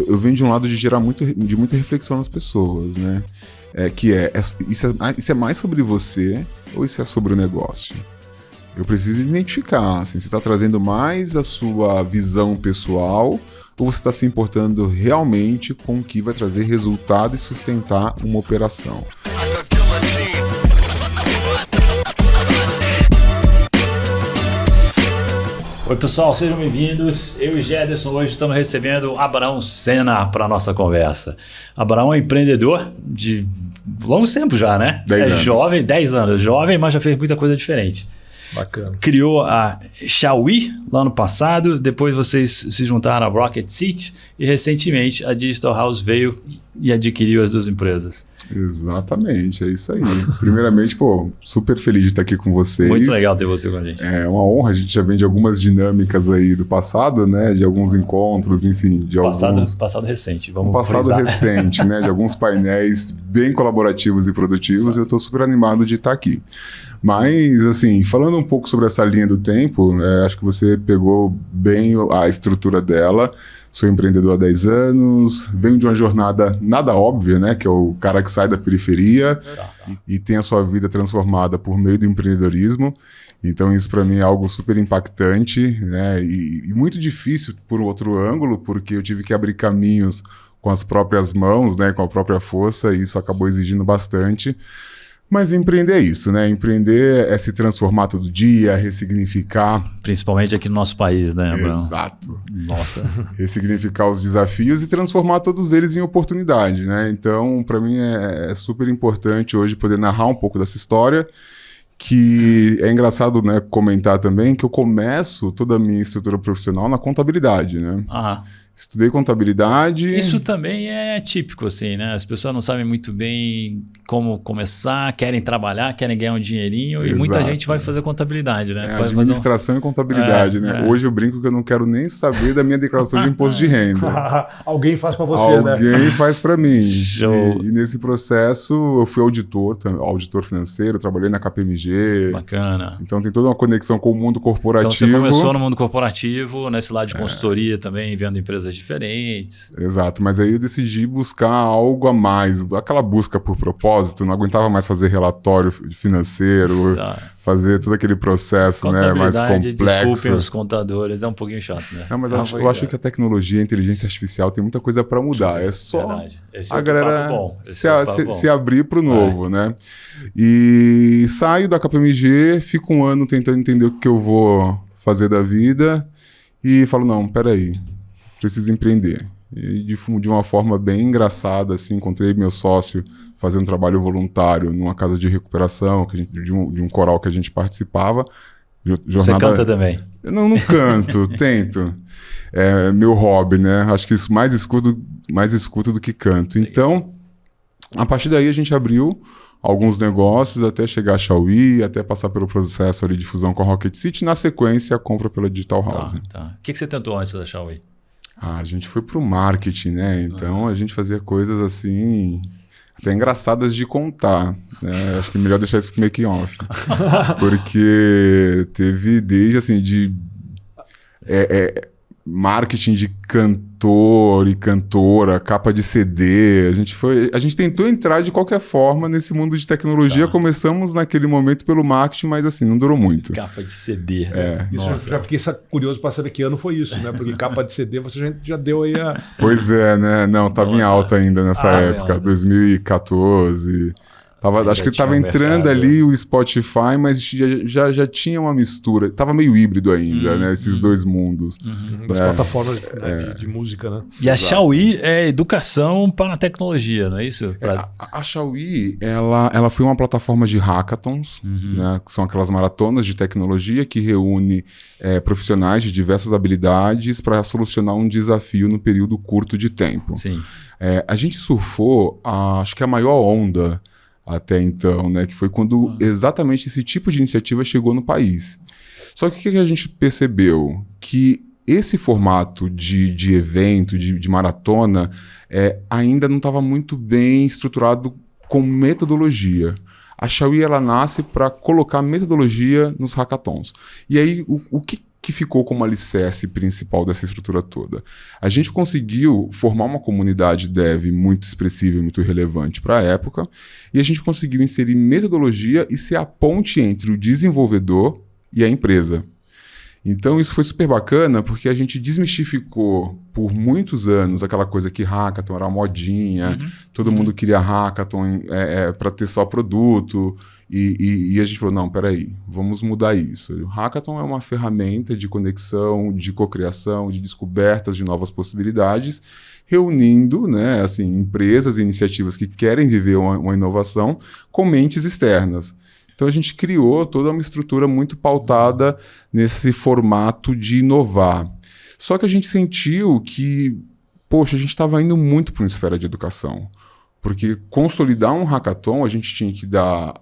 eu venho de um lado de gerar de muita reflexão nas pessoas, né? Isso é mais sobre você ou isso é sobre o negócio? Eu preciso identificar, assim, você está trazendo mais a sua visão pessoal ou você está se importando realmente com o que vai trazer resultado e sustentar uma operação? Oi pessoal, sejam bem-vindos. Eu e Gederson hoje estamos recebendo Abraão Sena para a nossa conversa. Abraão é empreendedor de longos tempos já, né? 10 anos. Jovem, 10 anos. Jovem, mas já fez muita coisa diferente. Bacana. Criou a Xiaomi lá no passado, depois vocês se juntaram à Rocket Seat e recentemente a Digital House veio e adquiriu as duas empresas. Exatamente, é isso aí. Primeiramente, super feliz de estar aqui com vocês. Muito legal ter você com a gente. É uma honra, a gente já vem de algumas dinâmicas aí do passado, né? De alguns encontros, enfim, de Passado recente, vamos passado frisar. recente, né? De alguns painéis bem colaborativos e produtivos, eu estou super animado de estar aqui. Mas, assim, falando um pouco sobre essa linha do tempo, acho que você pegou bem a estrutura dela. Sou empreendedor há 10 anos, venho de uma jornada nada óbvia, né? Que é o cara que sai da periferia e tem a sua vida transformada por meio do empreendedorismo. Então isso para mim é algo super impactante, né? E muito difícil por outro ângulo, porque eu tive que abrir caminhos com as próprias mãos, né? Com a própria força, e isso acabou exigindo bastante. Mas empreender é isso, né? Empreender é se transformar todo dia, ressignificar. Principalmente aqui no nosso país, né, Abraão? Exato. Nossa. Ressignificar os desafios e transformar todos eles em oportunidade, né? Então, para mim é super importante hoje poder narrar um pouco dessa história, que é engraçado, né, comentar também que eu começo toda a minha estrutura profissional na contabilidade, né? Aham. Estudei contabilidade. Isso também é típico, assim, né? As pessoas não sabem muito bem como começar, querem trabalhar, querem ganhar um dinheirinho. Exato. E muita gente vai fazer contabilidade, né? Administração e contabilidade, né? Hoje eu brinco que eu não quero nem saber da minha declaração de imposto de renda. Alguém faz para você, né? Alguém faz para mim. Show. E nesse processo eu fui auditor financeiro, trabalhei na KPMG. Bacana. Então tem toda uma conexão com o mundo corporativo. Então você começou no mundo corporativo, nesse lado de consultoria também, vendo empresas diferentes. Exato, mas aí eu decidi buscar algo a mais, aquela busca por propósito, não aguentava mais fazer relatório financeiro, fazer todo aquele processo, né, mais complexo. Desculpem os contadores, é um pouquinho chato, né? Não, mas eu acho que a tecnologia, a inteligência artificial tem muita coisa para mudar, é só a galera se abrir para o novo, né? E saio da KPMG, fico um ano tentando entender o que eu vou fazer da vida e falo, não, peraí, preciso empreender. E de uma forma bem engraçada, assim, encontrei meu sócio fazendo trabalho voluntário numa casa de recuperação de um coral que a gente participava. Você canta também? Não canto, tento. É meu hobby, né? Acho que isso mais escuto do que canto. Então, a partir daí a gente abriu alguns negócios até chegar a Xiaomi, até passar pelo processo ali de fusão com a Rocket Seat. Na sequência, a compra pela Digital House. Tá. O que você tentou antes da Xiaomi? A gente foi pro marketing, né? Então a gente fazia coisas assim, até engraçadas de contar, né? Acho que é melhor deixar isso pro making off. Porque teve desde assim, de marketing de cantor e cantora, capa de CD. A gente tentou entrar de qualquer forma nesse mundo de tecnologia. Começamos naquele momento pelo marketing, mas assim, não durou muito. Capa de CD. Isso, já fiquei curioso para saber que ano foi isso, né? Porque capa de CD você já deu aí a... Pois é, né? Não, tava em alta ainda nessa época, 2014... Acho que estava entrando ali o Spotify, mas já tinha uma mistura. Tava meio híbrido ainda, né? Esses dois mundos. Das plataformas de música, né? E a Xiaomi é educação para a tecnologia, não é isso? A Xiaomi, ela foi uma plataforma de hackathons, né? Que são aquelas maratonas de tecnologia que reúne profissionais de diversas habilidades para solucionar um desafio no período curto de tempo. Sim. A gente surfou, acho que a maior onda até então, né? Que foi quando exatamente esse tipo de iniciativa chegou no país. Só que o que a gente percebeu? Que esse formato de evento, de maratona, ainda não estava muito bem estruturado com metodologia. A Xiaomi, ela nasce para colocar metodologia nos hackathons. E aí, o que que ficou como alicerce principal dessa estrutura toda? A gente conseguiu formar uma comunidade dev muito expressiva e muito relevante para a época, e a gente conseguiu inserir metodologia e ser a ponte entre o desenvolvedor e a empresa. Então isso foi super bacana porque a gente desmistificou por muitos anos aquela coisa que hackathon era uma modinha, todo mundo queria hackathon para ter só produto, e a gente falou, não, peraí, vamos mudar isso. O hackathon é uma ferramenta de conexão, de cocriação, de descobertas de novas possibilidades, reunindo, né, assim, empresas e iniciativas que querem viver uma inovação com mentes externas. Então a gente criou toda uma estrutura muito pautada nesse formato de inovar. Só que a gente sentiu que, poxa, a gente estava indo muito para uma esfera de educação. Porque consolidar um hackathon, a gente tinha que dar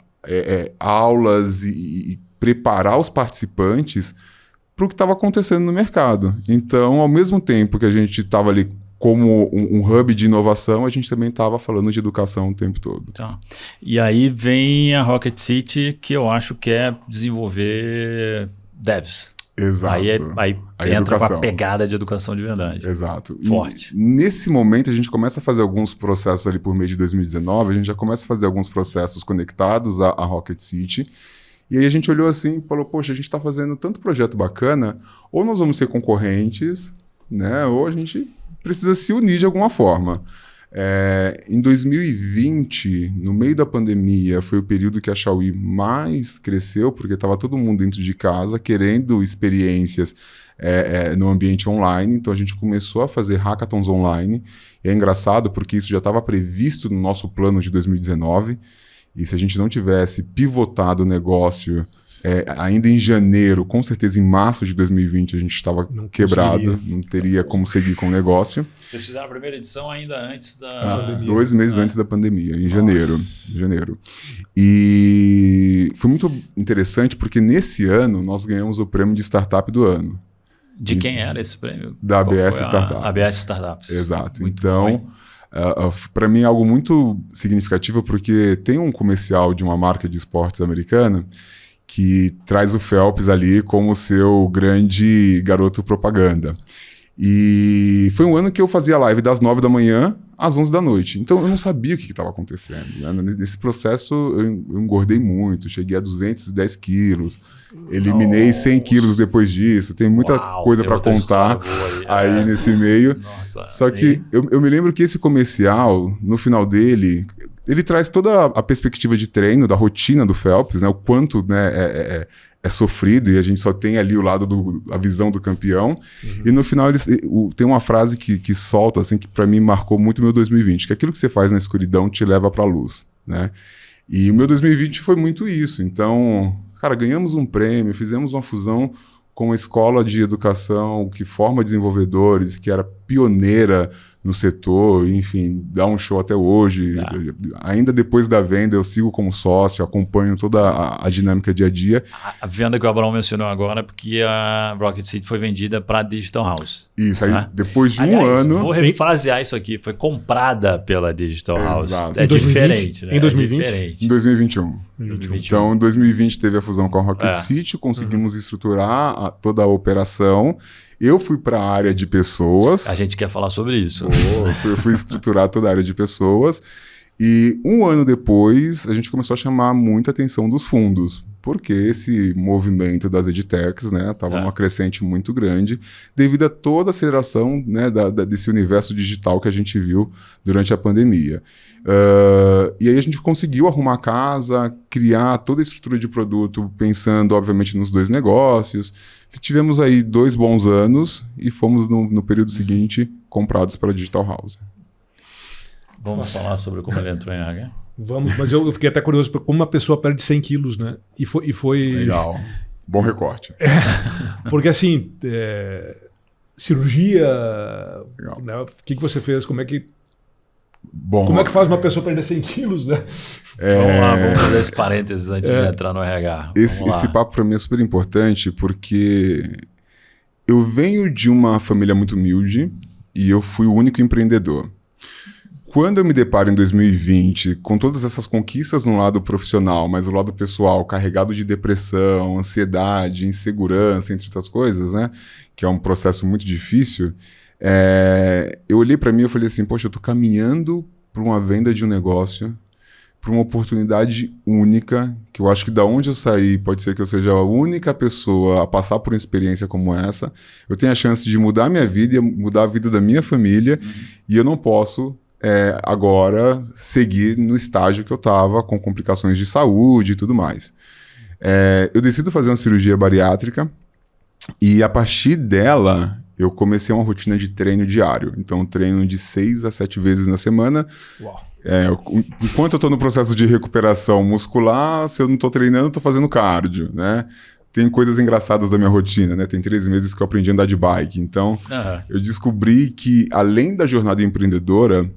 aulas e preparar os participantes para o que estava acontecendo no mercado. Então, ao mesmo tempo que a gente estava ali como um hub de inovação, a gente também estava falando de educação o tempo todo. Tá. E aí vem a Rocket City, que eu acho que é desenvolver devs. Exato. Aí entra com a pegada de educação de verdade. Exato. Forte. E nesse momento, a gente começa a fazer alguns processos ali por mês de 2019, a gente já começa a fazer alguns processos conectados à Rocket City. E aí a gente olhou assim e falou, poxa, a gente está fazendo tanto projeto bacana, ou nós vamos ser concorrentes, né? Ou a gente precisa se unir de alguma forma. Em 2020, no meio da pandemia, foi o período que a Xiaomi mais cresceu, porque estava todo mundo dentro de casa querendo experiências no ambiente online. Então a gente começou a fazer hackathons online. E é engraçado porque isso já estava previsto no nosso plano de 2019. E se a gente não tivesse pivotado o negócio ainda em janeiro, com certeza em março de 2020 a gente estava quebrado, não teria como seguir com o negócio. Vocês fizeram a primeira edição ainda antes da pandemia. 2 meses antes da pandemia, em janeiro. E foi muito interessante porque nesse ano nós ganhamos o prêmio de startup do ano. De quem era esse prêmio? Da ABS Startups. ABS Startups. Exato. Muito então, para mim é algo muito significativo porque tem um comercial de uma marca de esportes americana que traz o Phelps ali como seu grande garoto propaganda. E foi um ano que eu fazia live das 9 da manhã às 11 da noite. Então eu não sabia o que estava acontecendo. Né? Nesse processo eu engordei muito, cheguei a 210 quilos, eliminei 100 quilos depois disso. Tem muita coisa para contar aí nesse meio. Nossa, só que eu me lembro que esse comercial, no final dele, ele traz toda a perspectiva de treino, da rotina do Phelps, né? O quanto, né, é sofrido e a gente só tem ali o lado a visão do campeão. E no final tem uma frase que solta, assim, que para mim marcou muito o meu 2020, que aquilo que você faz na escuridão te leva para a luz, né? E o meu 2020 foi muito isso. Então, cara, ganhamos um prêmio, fizemos uma fusão com uma escola de educação que forma desenvolvedores, que era pioneira no setor, enfim, dá um show até hoje. Ainda depois da venda, eu sigo como sócio, acompanho toda a dinâmica dia a dia. A venda que o Abraão mencionou agora é porque a Rocket City foi vendida para a Digital House. Isso, aí depois de um Aliás, ano... Vou refrasear isso aqui, foi comprada pela Digital House. Exato. É diferente, né? Em 2020? Em 2021. Então, em 2020 teve a fusão com a Rocket City, conseguimos estruturar toda a operação. Eu fui para a área de pessoas. A gente quer falar sobre isso. Eu fui estruturar toda a área de pessoas. E um ano depois, a gente começou a chamar muita atenção dos fundos. Porque esse movimento das edtechs, né, estava numa crescente muito grande, devido a toda a aceleração, né, desse universo digital que a gente viu durante a pandemia. E aí a gente conseguiu arrumar a casa, criar toda a estrutura de produto, pensando, obviamente, nos 2 negócios. Tivemos aí 2 bons anos e fomos, no período seguinte, comprados pela Digital House. Vamos falar sobre como ele entrou em RH? Vamos, mas eu fiquei até curioso como uma pessoa perde 100 quilos, né? E foi... Legal. Bom recorte. Porque assim, cirurgia... Né? O que você fez? Como é que faz uma pessoa perder 100 quilos, né? Vamos lá, vamos fazer esse parênteses antes de entrar no RH. Esse papo para mim é super importante porque eu venho de uma família muito humilde e eu fui o único empreendedor. quando eu me deparo em 2020 com todas essas conquistas no lado profissional, mas o lado pessoal carregado de depressão, ansiedade, insegurança, entre outras coisas, né? Que é um processo muito difícil. Eu olhei para mim e falei assim, poxa, eu tô caminhando para uma venda de um negócio, para uma oportunidade única, que eu acho que da onde eu saí, pode ser que eu seja a única pessoa a passar por uma experiência como essa. Eu tenho a chance de mudar a minha vida e mudar a vida da minha família, e eu não posso agora seguir no estágio que eu estava, com complicações de saúde e tudo mais. Eu decido fazer uma cirurgia bariátrica, e a partir dela eu comecei uma rotina de treino diário. Então, treino de 6 a 7 vezes na semana. Uau. Enquanto eu estou no processo de recuperação muscular, se eu não estou treinando, eu estou fazendo cardio, né? Tem coisas engraçadas da minha rotina, né? Tem 3 meses que eu aprendi a andar de bike. Então, eu descobri que, além da jornada empreendedora,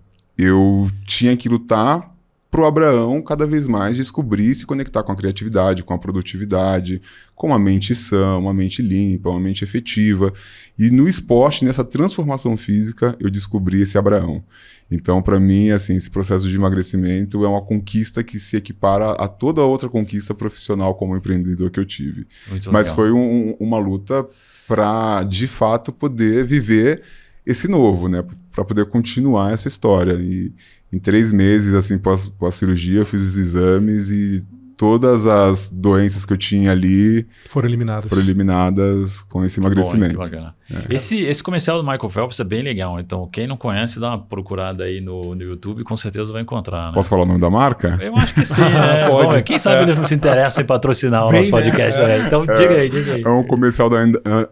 eu tinha que lutar pro Abraão cada vez mais descobrir, se conectar com a criatividade, com a produtividade, com uma mente sã, uma mente limpa, uma mente efetiva. E no esporte, nessa transformação física, eu descobri esse Abraão. Então, para mim, assim, esse processo de emagrecimento é uma conquista que se equipara a toda outra conquista profissional como empreendedor que eu tive. Mas foi uma luta para, de fato, poder viver esse novo, né? Para poder continuar essa história. E em 3 meses, assim, pós cirurgia, eu fiz os exames e todas as doenças que eu tinha ali foram eliminadas com esse emagrecimento. Bom, que bacana. Esse comercial do Michael Phelps é bem legal. Então, quem não conhece, dá uma procurada aí no YouTube, com certeza vai encontrar. Né? Posso falar o nome da marca? Eu acho que sim. Né? Pode. Bom, quem sabe eles não se interessam em patrocinar o nosso podcast também. Então, diga aí. É um comercial da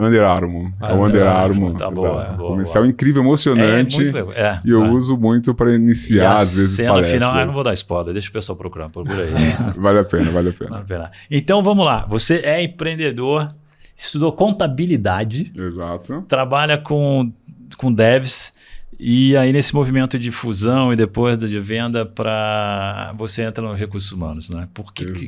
Under Armour. É o Under Armour. Tá boa. Comercial incrível, emocionante. E eu uso muito para iniciar, às vezes, palestras. Final, não vou dar spoiler, deixa o pessoal procurar. Procura aí. Vale a pena. Então, vamos lá. Você é empreendedor, estudou contabilidade. Exato. Trabalha com devs. E aí, nesse movimento de fusão e depois de venda, você entra nos recursos humanos, né?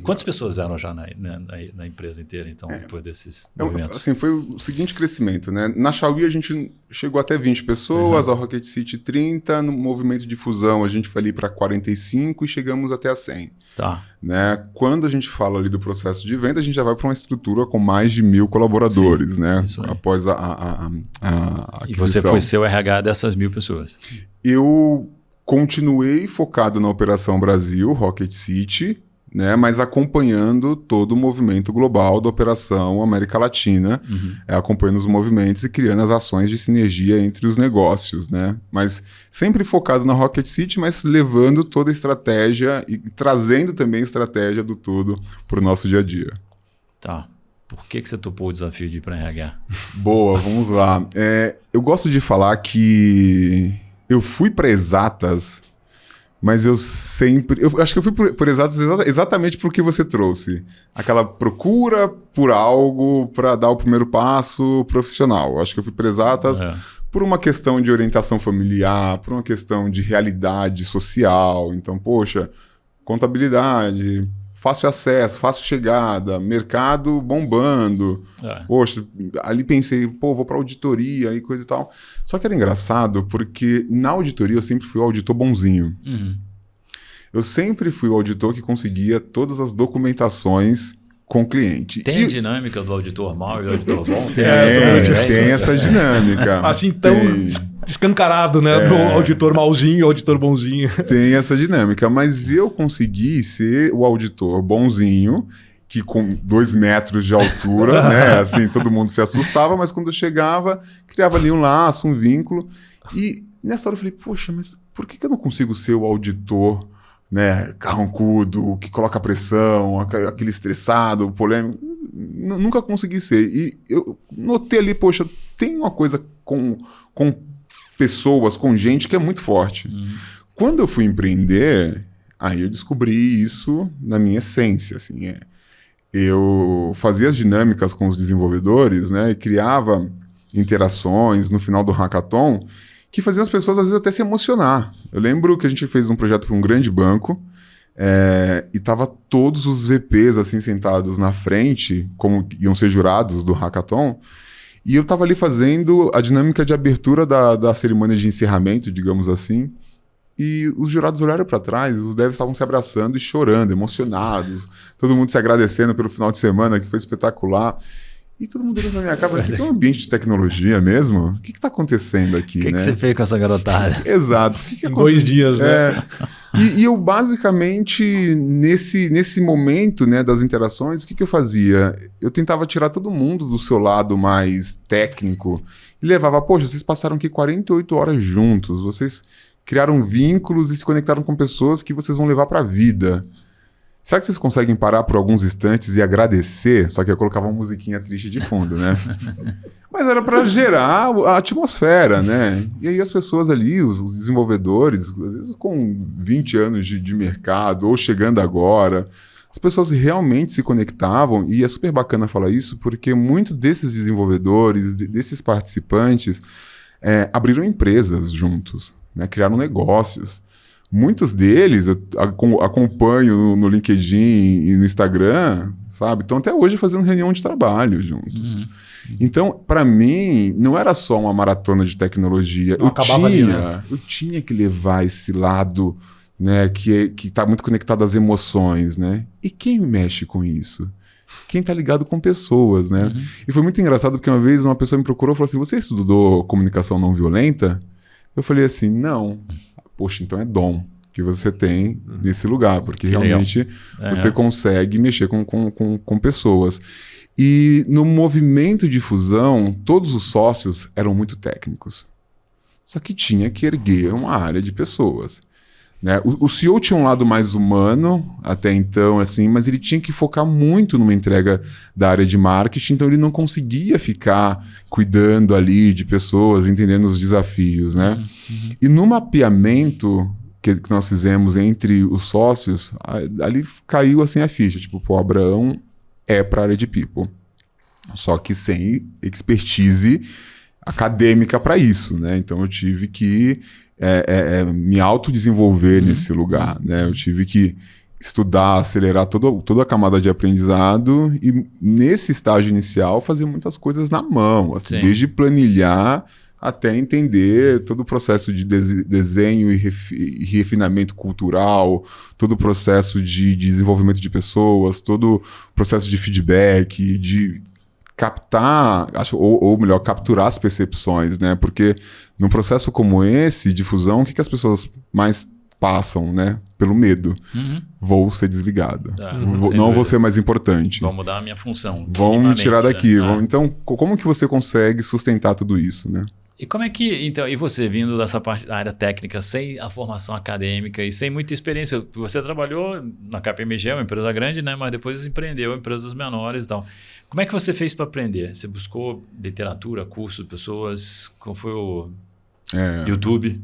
Quantas pessoas eram já na empresa inteira, então, depois desses movimentos? Assim, foi o seguinte crescimento, né? Na Xiaomi a gente chegou até 20 pessoas, a Rocket City 30, no movimento de fusão a gente foi ali para 45 e chegamos até a 100. Tá. Né? Quando a gente fala ali do processo de venda, a gente já vai para uma estrutura com mais de 1.000 colaboradores, né? Após a aquisição. E você foi ser o RH dessas 1.000 pessoas? Eu continuei focado na Operação Brasil, Rocket City, né? Mas acompanhando todo o movimento global da Operação América Latina, acompanhando os movimentos e criando as ações de sinergia entre os negócios, né? Mas sempre focado na Rocket City, mas levando toda a estratégia e trazendo também a estratégia do todo para o nosso dia a dia. Tá. Por que você topou o desafio de ir para RH? Boa, vamos lá. Eu gosto de falar que eu fui para exatas, mas eu acho que eu fui por exatas exatamente por que você trouxe. Aquela procura por algo para dar o primeiro passo profissional. Eu acho que eu fui por exatas por uma questão de orientação familiar, por uma questão de realidade social. Então, poxa, contabilidade, fácil acesso, fácil chegada, mercado bombando. Poxa, ali pensei, vou para auditoria e coisa e tal. Só que era engraçado porque na auditoria eu sempre fui o auditor bonzinho. Eu sempre fui o auditor que conseguia todas as documentações com o cliente. Tem a dinâmica do auditor mau e do auditor bom? Tem essa dinâmica. Assim, tão escancarado, né? Do auditor mauzinho e auditor bonzinho. Tem essa dinâmica, mas eu consegui ser o auditor bonzinho, que com 2 metros de altura, né? Assim, todo mundo se assustava, mas quando eu chegava, criava ali um laço, um vínculo. E nessa hora eu falei, poxa, mas por que eu não consigo ser o auditor, né, carrancudo, que coloca pressão, aquele estressado, polêmico? Nunca consegui ser. E eu notei ali, poxa, tem uma coisa com pessoas, com gente que é muito forte. Quando eu fui empreender, aí eu descobri isso na minha essência, assim, eu fazia as dinâmicas com os desenvolvedores, né, e criava interações no final do hackathon que faziam as pessoas às vezes até se emocionar. Eu lembro que a gente fez um projeto para um grande banco e tava todos os VPs assim sentados na frente, como iam ser jurados do hackathon, e eu tava ali fazendo a dinâmica de abertura da cerimônia de encerramento, digamos assim, e os jurados olharam para trás, os devs estavam se abraçando e chorando, emocionados, todo mundo se agradecendo pelo final de semana, que foi espetacular. E todo mundo olhou pra minha cara e falou assim, é um ambiente de tecnologia mesmo? O que está acontecendo aqui, né? O que você fez com essa garotada? Exato. Em 2 dias, né? E eu, basicamente, nesse momento, né, das interações, o que eu fazia? Eu tentava tirar todo mundo do seu lado mais técnico e levava, poxa, vocês passaram aqui 48 horas juntos, vocês criaram vínculos e se conectaram com pessoas que vocês vão levar para a vida. Será que vocês conseguem parar por alguns instantes e agradecer? Só que eu colocava uma musiquinha triste de fundo, né? Mas era para gerar a atmosfera, né? E aí as pessoas ali, os desenvolvedores, às vezes com 20 anos de mercado ou chegando agora, as pessoas realmente se conectavam, e é super bacana falar isso, porque muitos desses desenvolvedores, desses participantes, abriram empresas juntos, né? Criaram negócios. Muitos deles eu acompanho no LinkedIn e no Instagram, sabe? Estão até hoje fazendo reunião de trabalho juntos. Uhum. Então, para mim, não era só uma maratona de tecnologia. Eu tinha que levar esse lado, né, que está muito conectado às emoções, né? E quem mexe com isso? Quem está ligado com pessoas, né? Uhum. E foi muito engraçado porque uma vez uma pessoa me procurou e falou assim, você estudou comunicação não violenta? Eu falei assim, não. Poxa, então é dom que você tem nesse lugar, porque realmente você consegue mexer com pessoas. E no movimento de fusão, todos os sócios eram muito técnicos. Só que tinha que erguer uma área de pessoas. Né? O CEO tinha um lado mais humano até então, assim, mas ele tinha que focar muito numa entrega da área de marketing, então ele não conseguia ficar cuidando ali de pessoas, entendendo os desafios. Né? Uhum. E no mapeamento que nós fizemos entre os sócios, ali caiu assim a ficha, tipo, pô, Abraão é para a área de people, só que sem expertise acadêmica para isso, né? Então eu tive que me autodesenvolver nesse lugar, né? Eu tive que estudar, acelerar toda a camada de aprendizado e nesse estágio inicial fazer muitas coisas na mão, assim, desde planilhar até entender todo o processo de desenho e refinamento cultural, todo o processo de desenvolvimento de pessoas, todo o processo de feedback, de captar, ou melhor, capturar as percepções, né? Porque num processo como esse, de fusão, o que as pessoas mais passam, né? Pelo medo. Uhum. Vou ser desligado. Não vou ser mais importante. Vão mudar a minha função. Vão me tirar daqui. Né? Então, como que você consegue sustentar tudo isso, né? E como é que, então, e você vindo dessa parte da área técnica, sem a formação acadêmica e sem muita experiência, você trabalhou na KPMG, uma empresa grande, né? Mas depois empreendeu em empresas menores e tal. Como é que você fez para aprender? Você buscou literatura, curso, pessoas? Como foi o YouTube?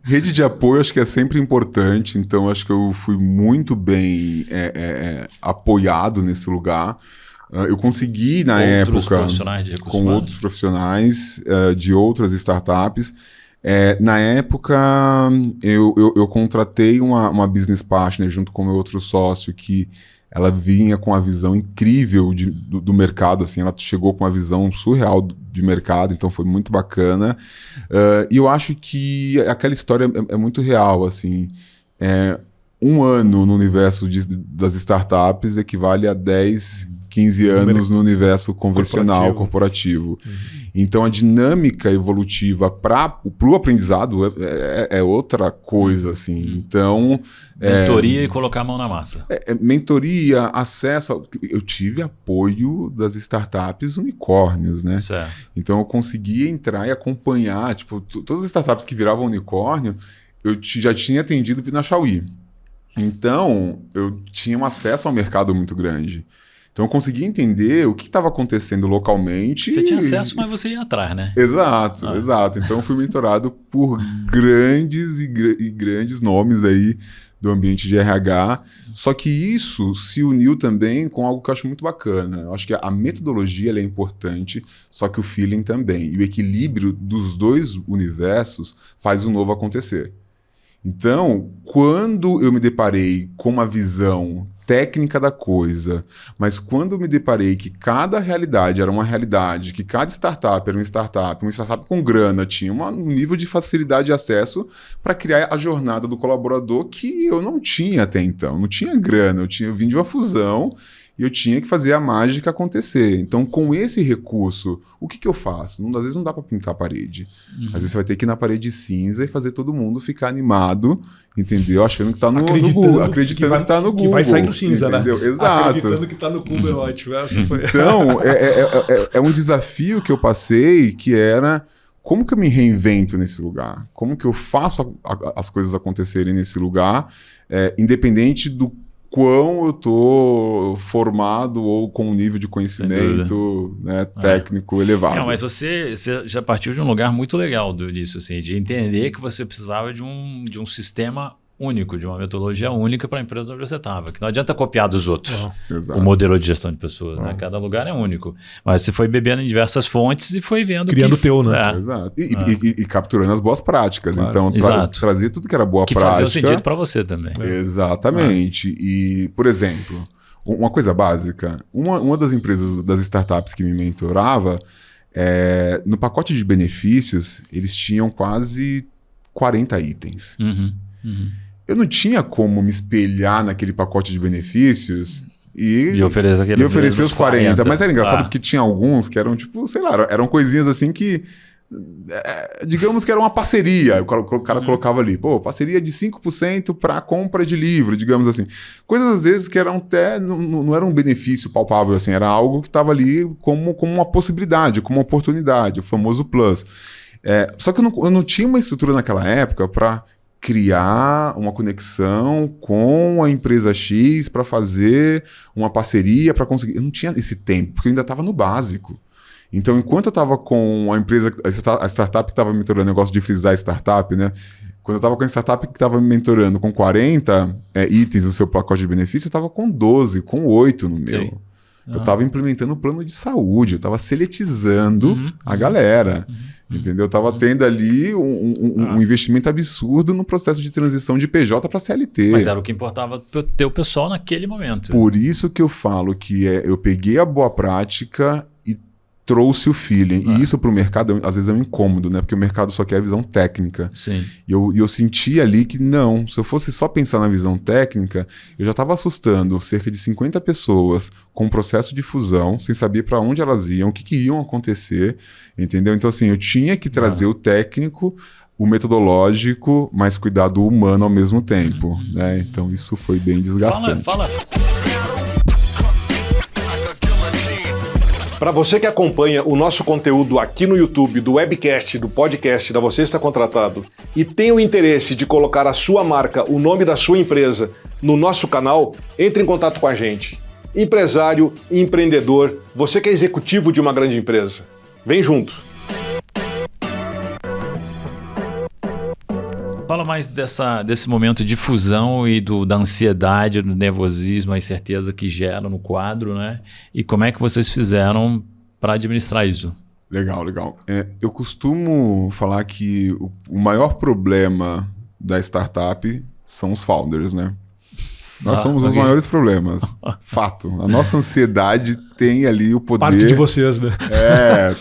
Rede de apoio acho que é sempre importante, então acho que eu fui muito bem apoiado nesse lugar. Eu consegui, na época, com outros profissionais de outras startups. Na época, eu contratei uma business partner junto com o meu outro sócio, que ela vinha com uma visão incrível do mercado, assim, ela chegou com uma visão surreal de mercado, então foi muito bacana. E eu acho que aquela história é muito real, assim. Um ano no universo das startups equivale a 10, 15 anos no universo convencional, corporativo. Uhum. Então, a dinâmica evolutiva para o aprendizado é outra coisa, assim. Então... Mentoria e colocar a mão na massa. Mentoria, acesso... Eu tive apoio das startups unicórnios, né? Certo. Então, eu conseguia entrar e acompanhar. Tipo, todas as startups que viravam unicórnio, eu já tinha atendido na Xiaomi. Então, eu tinha um acesso ao mercado muito grande. Então eu conseguia entender o que estava acontecendo localmente. Você tinha acesso, mas você ia atrás, né? Exato. Então eu fui mentorado por grandes e grandes nomes aí do ambiente de RH. Só que isso se uniu também com algo que eu acho muito bacana. Eu acho que a metodologia ela é importante, só que o feeling também. E o equilíbrio dos dois universos faz o novo acontecer. Então, quando eu me deparei com uma visão técnica da coisa, mas quando eu me deparei que cada realidade era uma realidade, que cada startup era uma startup com grana tinha um nível de facilidade de acesso para criar a jornada do colaborador que eu não tinha até então. Não tinha grana, eu vim de uma fusão e eu tinha que fazer a mágica acontecer. Então, com esse recurso, o que eu faço? Às vezes não dá para pintar a parede. Às vezes você vai ter que ir na parede cinza e fazer todo mundo ficar animado, entendeu? Achando que está no Google, acreditando que está no Google. Que vai sair do cinza, entendeu? Né? Exato. Acreditando que está no Google é ótimo. Então, é um desafio que eu passei que era... Como que eu me reinvento nesse lugar? Como que eu faço as coisas acontecerem nesse lugar, independente do quão eu tô formado ou com um nível de conhecimento, né, técnico elevado. Não, mas você já partiu de um lugar muito legal disso, assim, de entender que você precisava de um sistema único, de uma metodologia única para a empresa onde você estava. Que não adianta copiar dos outros o modelo de gestão de pessoas. Né? Cada lugar é único. Mas você foi bebendo em diversas fontes e foi vendo criando o teu, né? Exato. E capturando as boas práticas. Claro. Então, trazer tudo que era boa prática. Que fazia sentido para você também. Exatamente. E, por exemplo, uma coisa básica. Uma das empresas, das startups que me mentorava, no pacote de benefícios, eles tinham quase 40 itens. Eu não tinha como me espelhar naquele pacote de benefícios e oferecer os 40. Mas era engraçado porque tinha alguns que eram tipo, sei lá, eram coisinhas assim que, digamos que era uma parceria. O cara colocava ali, parceria de 5% para compra de livro, digamos assim. Coisas às vezes que eram até, não era um benefício palpável, assim, era algo que estava ali como uma possibilidade, como uma oportunidade, o famoso plus. Só que eu não tinha uma estrutura naquela época para criar uma conexão com a empresa X para fazer uma parceria, para conseguir... Eu não tinha esse tempo, porque eu ainda estava no básico. Então, enquanto eu estava com a empresa, a startup que estava me mentorando, negócio de frisar startup, né? Quando eu estava com a startup que estava me mentorando com 40 itens do seu pacote de benefício, eu estava com 12, com 8 no meu. Sim. Eu estava implementando o plano de saúde, eu estava seletizando a galera. Entendeu? Eu estava tendo ali um investimento absurdo no processo de transição de PJ para CLT. Mas era o que importava ter o pessoal naquele momento. Por isso que eu falo que eu peguei a boa prática e trouxe o feeling. E isso para o mercado, às vezes, é um incômodo, né? Porque o mercado só quer a visão técnica. Sim. E eu senti ali que não, se eu fosse só pensar na visão técnica, eu já estava assustando cerca de 50 pessoas com um processo de fusão, sem saber para onde elas iam, o que iam acontecer, entendeu? Então, assim, eu tinha que trazer o técnico, o metodológico, mas cuidar do humano ao mesmo tempo, né? Então, isso foi bem desgastante. Fala. Para você que acompanha o nosso conteúdo aqui no YouTube, do webcast, do podcast da Você Está Contratado e tem o interesse de colocar a sua marca, o nome da sua empresa no nosso canal, entre em contato com a gente. Empresário, empreendedor, você que é executivo de uma grande empresa. Vem junto! Fala mais desse momento de fusão e da ansiedade, do nervosismo, a incerteza que gera no quadro, né? E como é que vocês fizeram para administrar isso? Legal. Eu costumo falar que o maior problema da startup são os founders, né? Nós somos os maiores problemas. Fato. A nossa ansiedade tem ali o poder... Parte de vocês, né?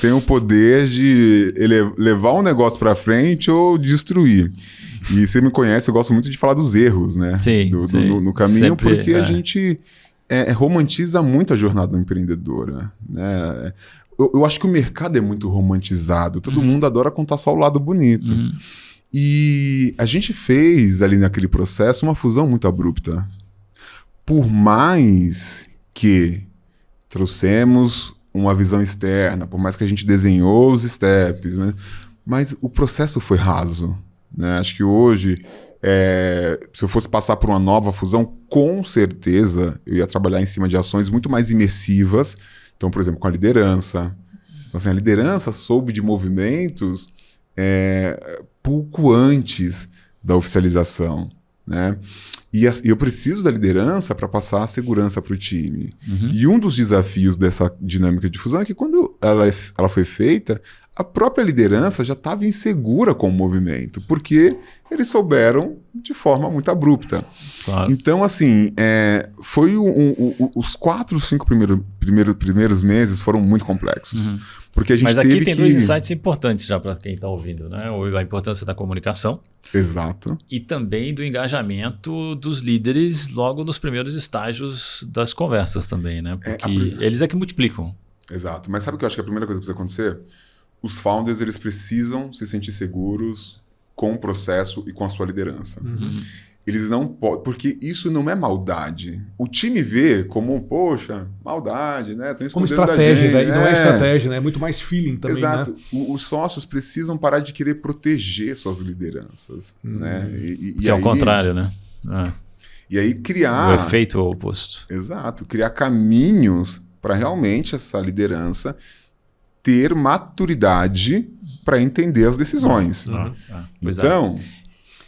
Tem o poder de levar um negócio para frente ou destruir. E você me conhece, eu gosto muito de falar dos erros, né? Sim, no caminho, sempre, porque a gente romantiza muito a jornada empreendedora, né? Eu acho que o mercado é muito romantizado. Todo mundo adora contar só o lado bonito. E a gente fez ali naquele processo uma fusão muito abrupta. Por mais que trouxemos uma visão externa, por mais que a gente desenhou os steps, mas o processo foi raso. Né? Acho que hoje, se eu fosse passar por uma nova fusão, com certeza eu ia trabalhar em cima de ações muito mais imersivas. Então, por exemplo, com a liderança. Então, assim, a liderança soube de movimentos pouco antes da oficialização. Né? E eu preciso da liderança para passar a segurança para o time. E um dos desafios dessa dinâmica de fusão é que quando ela foi feita, a própria liderança já estava insegura com o movimento, porque eles souberam de forma muito abrupta. Claro. Então, assim, foi os 4, 5 primeiros meses foram muito complexos. Porque a gente Mas aqui teve tem 2 insights importantes já para quem está ouvindo, né? A importância da comunicação. Exato. E também do engajamento dos líderes logo nos primeiros estágios das conversas também, né? Porque eles é que multiplicam. Exato. Mas sabe o que eu acho que a primeira coisa que precisa acontecer? Os founders, eles precisam se sentir seguros com o processo e com a sua liderança. Eles não podem, porque isso não é maldade. O time vê como, poxa, maldade, né? Como estratégia, daí não é estratégia, né? É muito mais feeling também, exato. Né? Os sócios precisam parar de querer proteger suas lideranças, né? Que é o contrário, né? E aí criar... O efeito é o oposto. Exato. Criar caminhos para realmente essa liderança ter maturidade para entender as decisões. Então...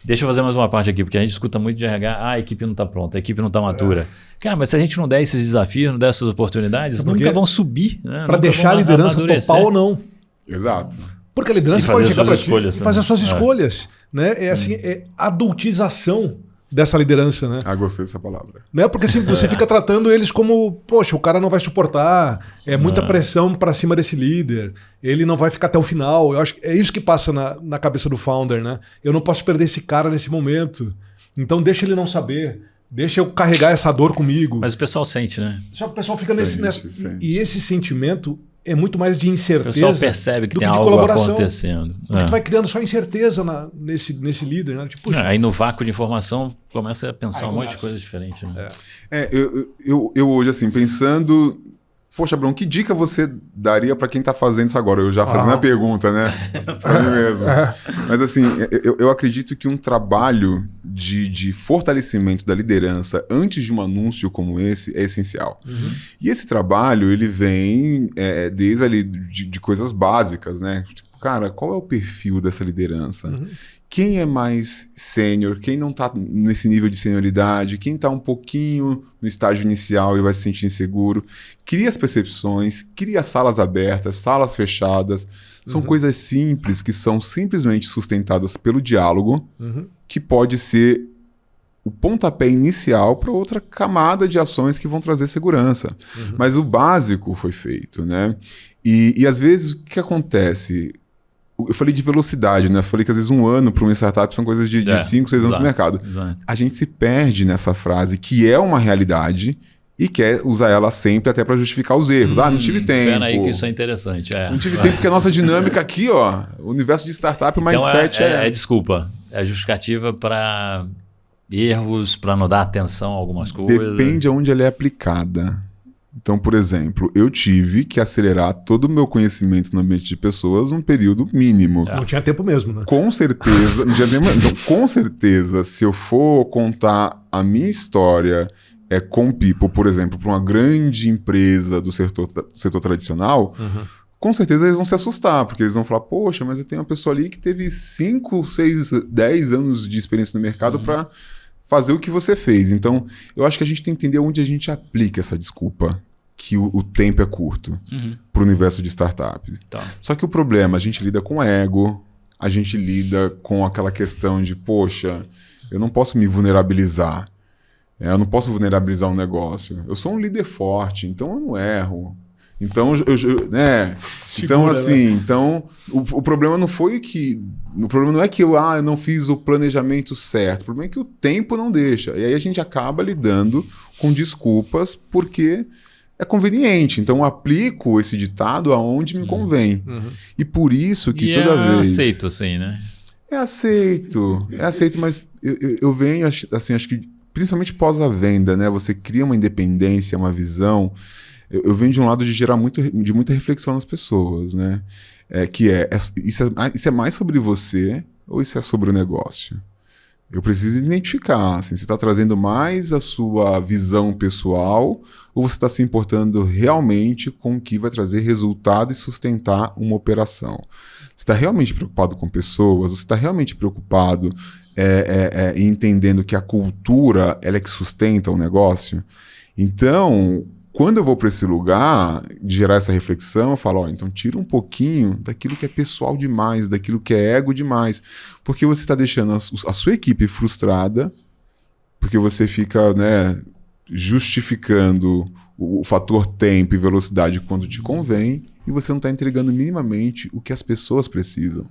Deixa eu fazer mais uma parte aqui, porque a gente escuta muito de RH, a equipe não está pronta, a equipe não está madura. Cara, mas se a gente não der esses desafios, não der essas oportunidades, nunca vão subir. Né? Para deixar a liderança topar ou não. Exato. Porque a liderança pode chegar para ti e fazer as suas também. escolhas. Né? É assim, é adultização dessa liderança, né? Gostei dessa palavra. Né? Porque assim, você fica tratando eles como, poxa, o cara não vai suportar, é muita pressão para cima desse líder, ele não vai ficar até o final. Eu acho que é isso que passa na cabeça do founder, né? Eu não posso perder esse cara nesse momento. Então deixa ele não saber, deixa eu carregar essa dor comigo. Mas o pessoal sente, né? Só que o pessoal fica nesse. E esse sentimento é muito mais de incerteza. O pessoal percebe que tem algo acontecendo. Porque tu vai criando só incerteza nesse líder, né? Tipo, puxa, aí no vácuo de informação começa a pensar um monte de coisa diferente. Né? Eu hoje, assim, pensando... Poxa, Bruno, que dica você daria para quem está fazendo isso agora? Eu já fazendo a pergunta, né? Para mim mesmo. Mas assim, eu acredito que um trabalho de fortalecimento da liderança antes de um anúncio como esse é essencial. E esse trabalho, ele vem desde ali de coisas básicas, né? Tipo, cara, qual é o perfil dessa liderança? Quem é mais sênior, quem não está nesse nível de senioridade, quem está um pouquinho no estágio inicial e vai se sentir inseguro. Cria as percepções, cria salas abertas, salas fechadas. São coisas simples que são simplesmente sustentadas pelo diálogo, que pode ser o pontapé inicial para outra camada de ações que vão trazer segurança. Mas o básico foi feito, né? E às vezes o que acontece... Eu falei de velocidade, né? Eu falei que às vezes 1 ano para uma startup são coisas de 5, 6 anos no mercado. Exato. A gente se perde nessa frase, que é uma realidade, e quer usar ela sempre até para justificar os erros. Não tive tempo. Pera aí que isso é interessante. Não tive tempo porque a nossa dinâmica aqui, ó, o universo de startup, o mindset é desculpa. É justificativa para erros, para não dar atenção a algumas coisas. Depende aonde ela é aplicada. Então, por exemplo, eu tive que acelerar todo o meu conhecimento no ambiente de pessoas num período mínimo. Não tinha tempo mesmo, né? Com certeza. Não tinha tempo, então, com certeza, se eu for contar a minha história com people, por exemplo, para uma grande empresa do setor tradicional, com certeza eles vão se assustar, porque eles vão falar, poxa, mas eu tenho uma pessoa ali que teve 5, 6, 10 anos de experiência no mercado para... fazer o que você fez. Então, eu acho que a gente tem que entender onde a gente aplica essa desculpa, que o tempo é curto, para o universo de startup. Tá. Só que o problema, a gente lida com ego, a gente lida com aquela questão de, poxa, eu não posso me vulnerabilizar, eu não posso vulnerabilizar um negócio. Eu sou um líder forte, então eu não erro. Então, Segura, assim, né? então o problema não foi que... O problema não é que eu não fiz o planejamento certo. O problema é que o tempo não deixa. E aí a gente acaba lidando com desculpas porque é conveniente. Então eu aplico esse ditado aonde me convém. E por isso que toda vez... É aceito, assim, né? É aceito, mas eu venho, assim, acho que principalmente pós a venda, né? Você cria uma independência, uma visão... Eu venho de um lado de gerar de muita reflexão nas pessoas, né? Isso é mais sobre você ou isso é sobre o negócio? Eu preciso identificar, assim, você está trazendo mais a sua visão pessoal ou você está se importando realmente com o que vai trazer resultado e sustentar uma operação? Você está realmente preocupado com pessoas? Você está realmente preocupado em entendendo que a cultura ela é que sustenta o negócio? Então... quando eu vou para esse lugar de gerar essa reflexão, eu falo, então tira um pouquinho daquilo que é pessoal demais, daquilo que é ego demais, porque você está deixando a sua equipe frustrada, porque você fica, né, justificando o fator tempo e velocidade quando te convém, e você não está entregando minimamente o que as pessoas precisam.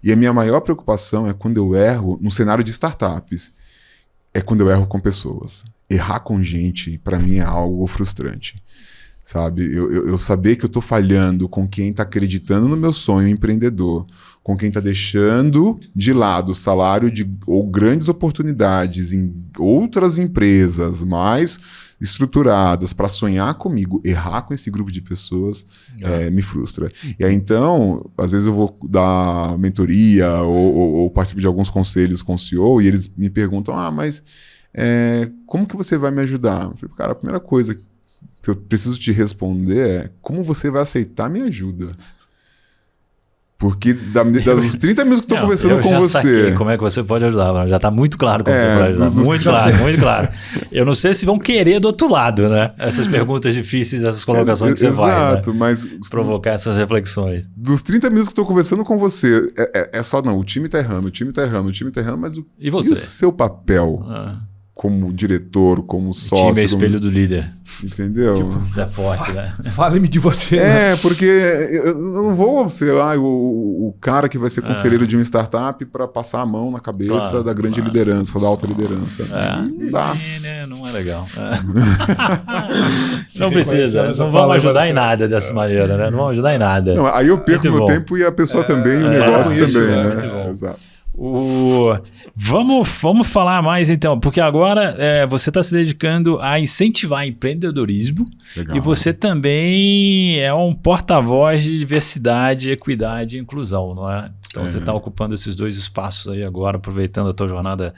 E a minha maior preocupação é quando eu erro no cenário de startups, é quando eu erro com pessoas. Errar com gente, para mim, é algo frustrante. Sabe? Eu saber que eu estou falhando com quem está acreditando no meu sonho empreendedor, com quem está deixando de lado o salário ou grandes oportunidades em outras empresas mais estruturadas para sonhar comigo, errar com esse grupo de pessoas, me frustra. E aí, então, às vezes eu vou dar mentoria ou participo de alguns conselhos com o CEO e eles me perguntam, mas como que você vai me ajudar? Eu falei, cara, a primeira coisa que eu preciso te responder é como você vai aceitar a minha ajuda. Porque dos 30 minutos que estou conversando com você... Saquei como é que você pode ajudar. Já está muito claro como você pode ajudar. Muito claro, muito claro. Eu não sei se vão querer do outro lado, né? Essas perguntas difíceis, essas colocações que você vai, né? Mas provocar essas reflexões. Dos 30 minutos que estou conversando com você, o time está errando, mas e você? E o seu papel como diretor, como sócio... O time é espelho do líder. Entendeu? Isso é forte, né? Fale-me de você. Porque eu não vou ser o cara que vai ser conselheiro de uma startup para passar a mão na cabeça da grande liderança, da alta liderança. Não dá. Não é legal. Não precisa. Não vamos ajudar em nada dessa maneira, né? Não vamos ajudar em nada. Não, aí eu perco meu tempo e a pessoa também, o negócio também, né? Exato. Vamos falar mais então, porque agora você está se dedicando a incentivar empreendedorismo. Legal. E você também é um porta-voz de diversidade, equidade e inclusão, não é? Então você está ocupando esses dois espaços aí agora, aproveitando a tua jornada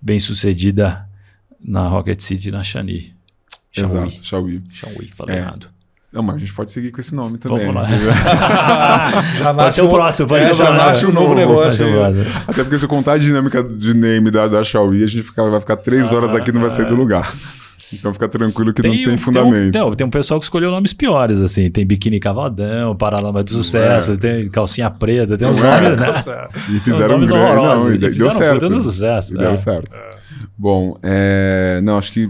bem sucedida na Rocket City e na Xiaomi. Exato, Xiaomi. Falei errado. Não, mas a gente pode seguir com esse nome também. Vamos lá. Pode ser o próximo. Já nasce um novo negócio. Até porque se eu contar a dinâmica de name da Xiaomi, a gente vai ficar 3 horas aqui e não vai sair do lugar. Então fica tranquilo que não tem fundamento. Tem um pessoal que escolheu nomes piores, assim. Tem Biquíni Cavadão, Paralama de Sucesso, tem Calcinha Preta, tem uns nomes, né? E fizeram um grande... Deu certo. Deu sucesso. Deu certo. Bom, acho que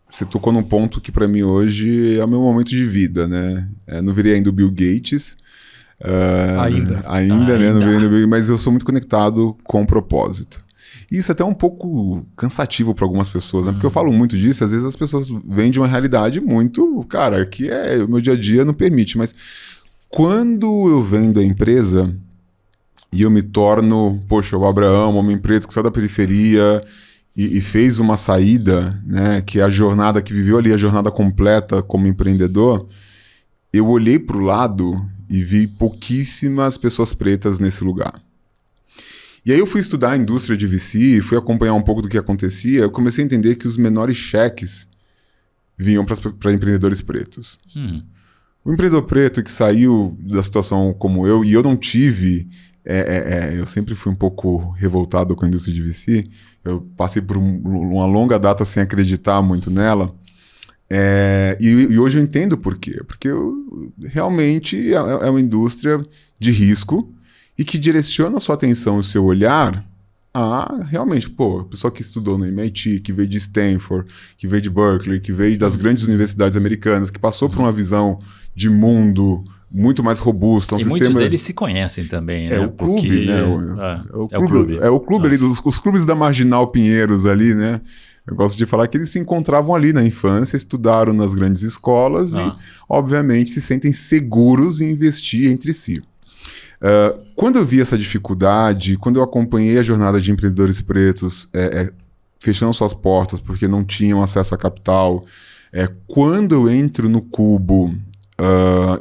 você tocou num ponto que para mim hoje é o meu momento de vida, né? Não virei ainda o Bill Gates. Ainda, né? Não virei ainda o Bill Gates, mas eu sou muito conectado com o propósito. Isso é até um pouco cansativo para algumas pessoas, né? Porque eu falo muito disso, às vezes as pessoas vêm de uma realidade muito, cara, que o meu dia a dia não permite, mas quando eu venho da empresa e eu me torno, o Abraão, homem preto que saiu da periferia e fez uma saída, né, que é a jornada, que viveu ali a jornada completa como empreendedor, eu olhei para o lado e vi pouquíssimas pessoas pretas nesse lugar. E aí eu fui estudar a indústria de VC, fui acompanhar um pouco do que acontecia, eu comecei a entender que os menores cheques vinham para empreendedores pretos. O empreendedor preto que saiu da situação como eu, e eu não tive... eu sempre fui um pouco revoltado com a indústria de VC. Eu passei por uma longa data sem acreditar muito nela. E hoje eu entendo por quê. Porque realmente é uma indústria de risco e que direciona a sua atenção e o seu olhar a realmente, a pessoa que estudou no MIT, que veio de Stanford, que veio de Berkeley, que veio das grandes universidades americanas, que passou por uma visão de mundo muito mais robusta. Muitos deles se conhecem também, né? O clube, né? É o clube ali, os clubes da Marginal Pinheiros ali, né? Eu gosto de falar que eles se encontravam ali na infância, estudaram nas grandes escolas e, obviamente, se sentem seguros em investir entre si. Quando eu vi essa dificuldade, quando eu acompanhei a jornada de empreendedores pretos fechando suas portas porque não tinham acesso a capital, quando eu entro no Cubo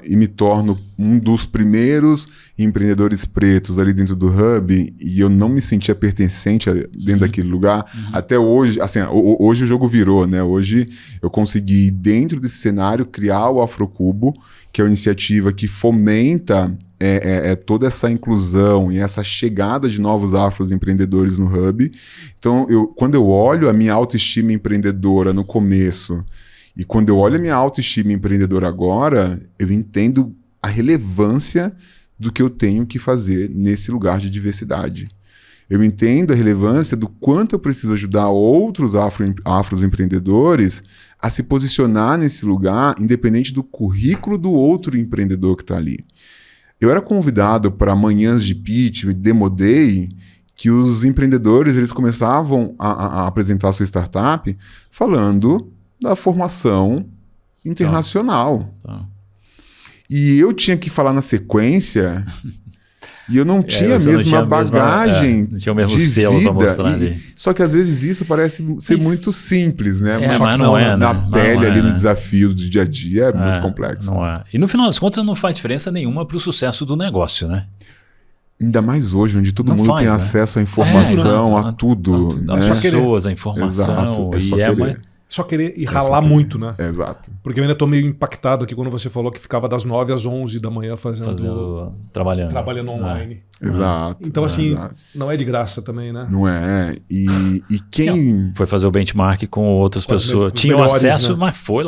e me torno um dos primeiros empreendedores pretos ali dentro do Hub e eu não me sentia pertencente dentro daquele lugar, até hoje, assim, hoje o jogo virou, né? Hoje eu consegui, dentro desse cenário, criar o Afrocubo, que é uma iniciativa que fomenta toda essa inclusão e essa chegada de novos afroempreendedores no Hub. Então, quando eu olho a minha autoestima empreendedora no começo E quando eu olho a minha autoestima empreendedora agora, eu entendo a relevância do que eu tenho que fazer nesse lugar de diversidade. Eu entendo a relevância do quanto eu preciso ajudar outros afroempreendedores a se posicionar nesse lugar, independente do currículo do outro empreendedor que está ali. Eu era convidado para manhãs de pitch, Demo Day, que os empreendedores eles começavam a apresentar a sua startup falando da formação internacional. E eu tinha que falar na sequência... E eu não tinha a mesma bagagem não tinha o mesmo selo para mostrar ali. Só que às vezes isso parece ser muito simples, né? Mas não é, na né? pele ali, né? no desafio do dia a dia, é muito complexo. Não é. E no final das contas não faz diferença nenhuma para o sucesso do negócio, né? Ainda mais hoje, onde todo Não mundo faz, tem né? acesso à informação, a tudo. As né? pessoas, a informação. Exato, só querer. Só querer e ralar muito, né? Exato. Porque eu ainda tô meio impactado aqui quando você falou que ficava das 9 às 11 da manhã trabalhando online. Exato. Então, assim, exato. não é de graça também, né? Não é. E quem... Foi fazer o benchmark com outras Com as pessoas. os Tinham melhores, acesso, né? mas foi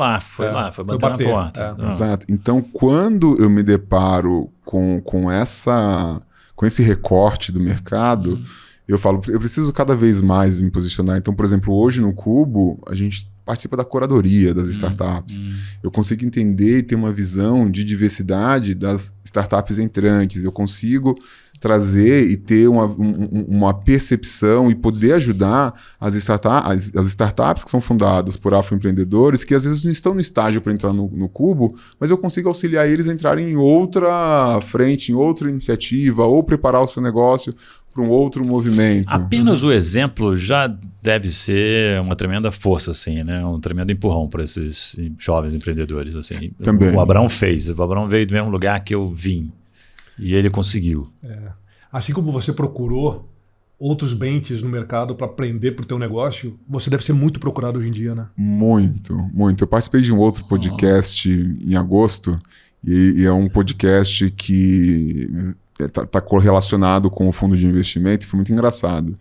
bater na porta. Exato. Então, quando eu me deparo com esse recorte do mercado, eu falo, eu preciso cada vez mais me posicionar. Então, por exemplo, hoje no Cubo, a gente participa da curadoria das startups. Eu consigo entender e ter uma visão de diversidade das startups entrantes. Eu consigo trazer e ter uma percepção e poder ajudar as startups que são fundadas por afroempreendedores que às vezes não estão no estágio para entrar no Cubo, mas eu consigo auxiliar eles a entrarem em outra frente, em outra iniciativa ou preparar o seu negócio para um outro movimento. Apenas o exemplo já deve ser uma tremenda força, assim, né? Um tremendo empurrão para esses jovens empreendedores. Assim. Também. O Abrão fez. O Abrão veio do mesmo lugar que eu vim. E ele conseguiu. Assim como você procurou outros benches no mercado para aprender para o teu negócio, você deve ser muito procurado hoje em dia, né? Muito, muito. Eu participei de um outro podcast em agosto e é um podcast que está correlacionado com o fundo de investimento e foi muito engraçado.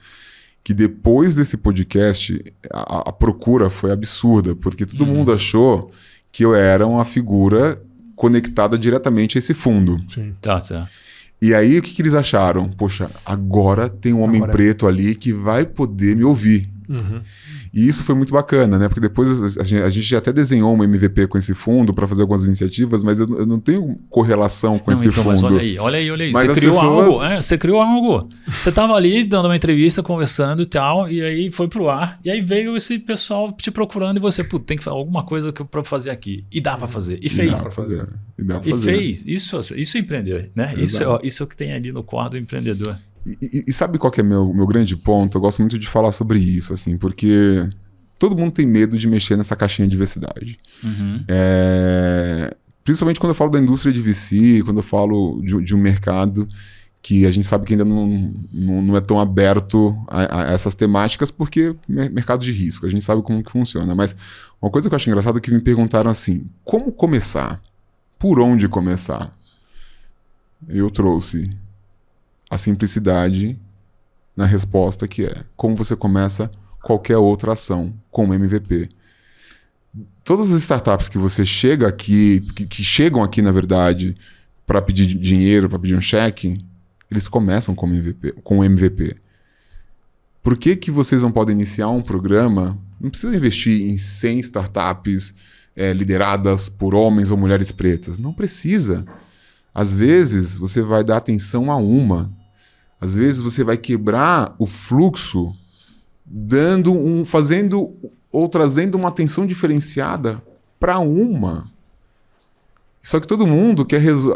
Que depois desse podcast, a procura foi absurda, porque todo mundo achou que eu era uma figura conectada diretamente a esse fundo. Sim. Tá certo. E aí, o que eles acharam? Poxa, agora tem um homem preto ali que vai poder me ouvir. E isso foi muito bacana, né? Porque depois a gente até desenhou um MVP com esse fundo para fazer algumas iniciativas, mas eu não tenho correlação com esse fundo. Mas olha aí. Mas Você criou algo. Você estava ali dando uma entrevista, conversando e tal, e aí foi pro ar, e aí veio esse pessoal te procurando e você, tem que fazer alguma coisa para fazer aqui. E dá para fazer. E fez. Dá pra fazer. E fez. Isso é empreender, né? Isso é o que tem ali no core do empreendedor. E sabe qual que é meu grande ponto? Eu gosto muito de falar sobre isso, assim, porque todo mundo tem medo de mexer nessa caixinha de diversidade. Principalmente quando eu falo da indústria de VC, quando eu falo de um mercado que a gente sabe que ainda não é tão aberto a essas temáticas, porque mercado de risco, a gente sabe como que funciona. Mas uma coisa que eu acho engraçada é que me perguntaram assim, como começar? Por onde começar? Eu trouxe a simplicidade na resposta, que é como você começa qualquer outra ação com o MVP. Todas as startups que você chega aqui, que chegam aqui, na verdade, para pedir dinheiro, para pedir um cheque, eles começam com o MVP. Por que vocês não podem iniciar um programa? Não precisa investir em 100 startups lideradas por homens ou mulheres pretas. Não precisa. Às vezes, você vai dar atenção a uma. Às vezes, você vai quebrar o fluxo fazendo ou trazendo uma atenção diferenciada para uma. Só que todo mundo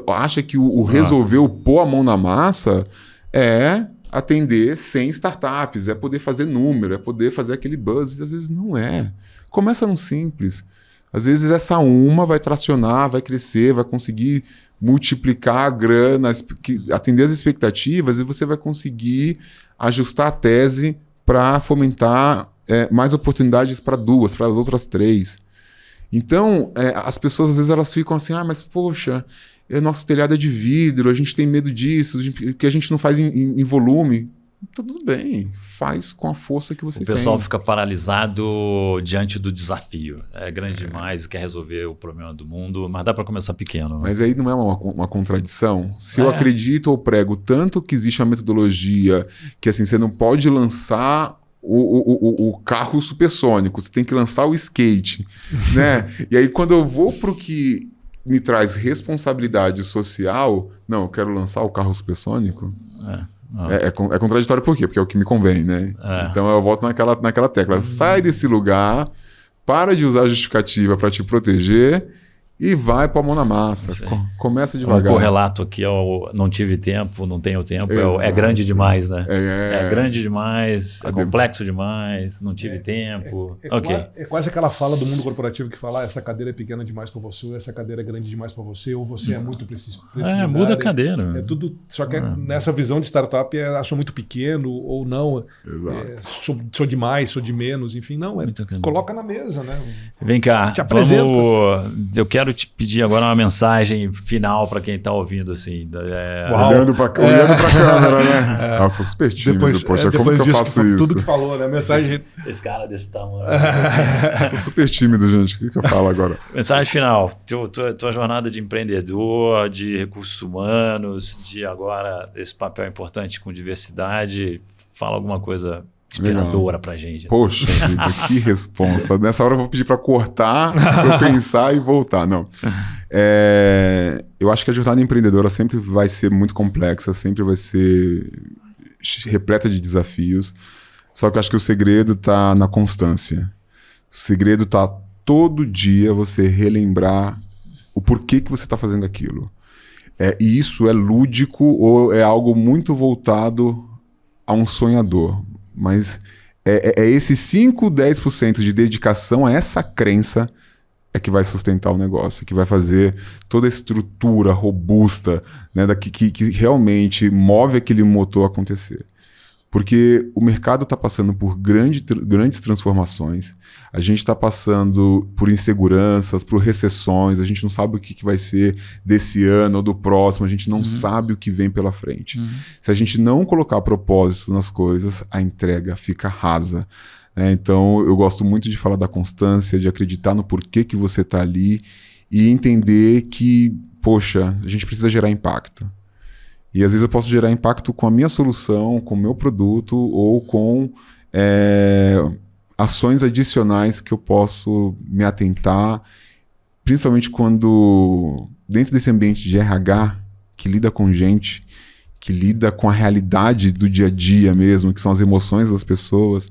acha que o resolver, o pôr a mão na massa é atender 100 startups, é poder fazer número, é poder fazer aquele buzz. E às vezes não é. Começa no simples. Às vezes essa uma vai tracionar, vai crescer, vai conseguir multiplicar a grana, atender as expectativas e você vai conseguir ajustar a tese para fomentar mais oportunidades para as outras 3. Então, as pessoas às vezes elas ficam assim, mas poxa, nosso telhado é de vidro, a gente tem medo disso, que a gente não faz em volume. Tá tudo bem, faz com a força que você tem. O pessoal fica paralisado diante do desafio. É grande demais, quer resolver o problema do mundo, mas dá para começar pequeno. Mas aí não é uma contradição? Se eu acredito ou prego tanto que existe uma metodologia que assim, você não pode lançar o carro supersônico, você tem que lançar o skate, né? E aí quando eu vou pro que me traz responsabilidade social, não, eu quero lançar o carro supersônico. É contraditório por quê? Porque é o que me convém, né? Então eu volto naquela tecla. Sai desse lugar, para de usar a justificativa para te proteger e vai para a mão na massa. Começa devagar. O correlato aqui é o não tive tempo, não tenho tempo. É grande demais, né? É grande demais, é complexo demais, não tive tempo. É quase aquela fala do mundo corporativo que fala essa cadeira é pequena demais para você, ou essa cadeira é grande demais para você, ou você é muito preciso. Muda a cadeira. É tudo, só que nessa visão de startup sou muito pequeno ou não. Sou demais, sou de menos, enfim, não. Coloca na mesa, né? Vem cá, te apresenta. Eu quero te pedir agora uma mensagem final para quem está ouvindo, assim. Olhando para a câmera, né? Eu sou super tímido, poxa, como que eu faço isso? Tudo que falou, né? Mensagem... Esse cara desse tamanho. Sou super tímido, gente. O que eu falo agora? Mensagem final. Tua jornada de empreendedor, de recursos humanos, de agora esse papel importante com diversidade. Fala alguma coisa inspiradora pra gente. Poxa vida, que responsa. Nessa hora eu vou pedir para cortar, pra eu pensar e voltar. Não. Eu acho que a jornada empreendedora sempre vai ser muito complexa, sempre vai ser repleta de desafios. Só que eu acho que o segredo tá na constância. O segredo tá todo dia você relembrar o porquê que você tá fazendo aquilo. E isso é lúdico ou é algo muito voltado a um sonhador. Mas esse 5, 10% de dedicação a essa crença que vai sustentar o negócio, que vai fazer toda a estrutura robusta, né, que realmente move aquele motor a acontecer. Porque o mercado está passando por grandes transformações, a gente está passando por inseguranças, por recessões, a gente não sabe o que vai ser desse ano ou do próximo, a gente não sabe o que vem pela frente. Se a gente não colocar propósito nas coisas, a entrega fica rasa. Então eu gosto muito de falar da constância, de acreditar no porquê que você está ali e entender que, poxa, a gente precisa gerar impacto. E às vezes eu posso gerar impacto com a minha solução, com o meu produto ou com ações adicionais que eu posso me atentar, principalmente quando dentro desse ambiente de RH, que lida com gente, que lida com a realidade do dia a dia mesmo, que são as emoções das pessoas,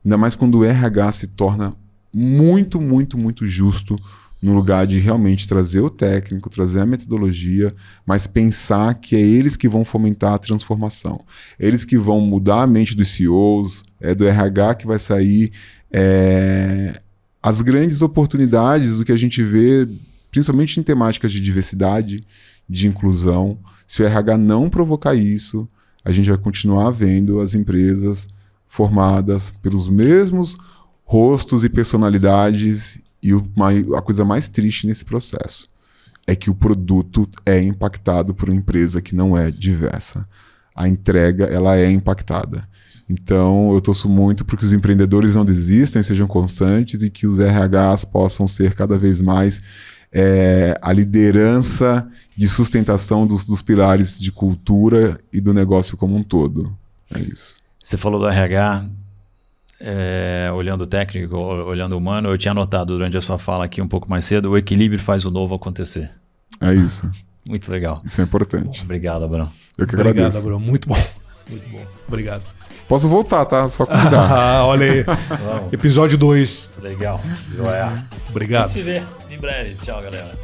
ainda mais quando o RH se torna muito, muito, muito justo no lugar de realmente trazer o técnico, trazer a metodologia, mas pensar que é eles que vão fomentar a transformação. Eles que vão mudar a mente dos CEOs, do RH que vai sair as grandes oportunidades do que a gente vê, principalmente em temáticas de diversidade, de inclusão. Se o RH não provocar isso, a gente vai continuar vendo as empresas formadas pelos mesmos rostos e personalidades. E a coisa mais triste nesse processo é que o produto é impactado por uma empresa que não é diversa. A entrega, ela é impactada. Então, eu torço muito para que os empreendedores não desistam, sejam constantes e que os RHs possam ser cada vez mais a liderança de sustentação dos pilares de cultura e do negócio como um todo. É isso. Você falou do RH... olhando o técnico, olhando o humano, eu tinha anotado durante a sua fala aqui um pouco mais cedo, o equilíbrio faz o novo acontecer. É isso. Muito legal. Isso é importante. Obrigado, Abrão. Eu que agradeço. Obrigado, Abrão. Muito bom. Muito bom. Obrigado. Posso voltar, tá? Só convidar. Olha aí. Episódio 2. Legal. Obrigado. A gente se vê em breve. Tchau, galera.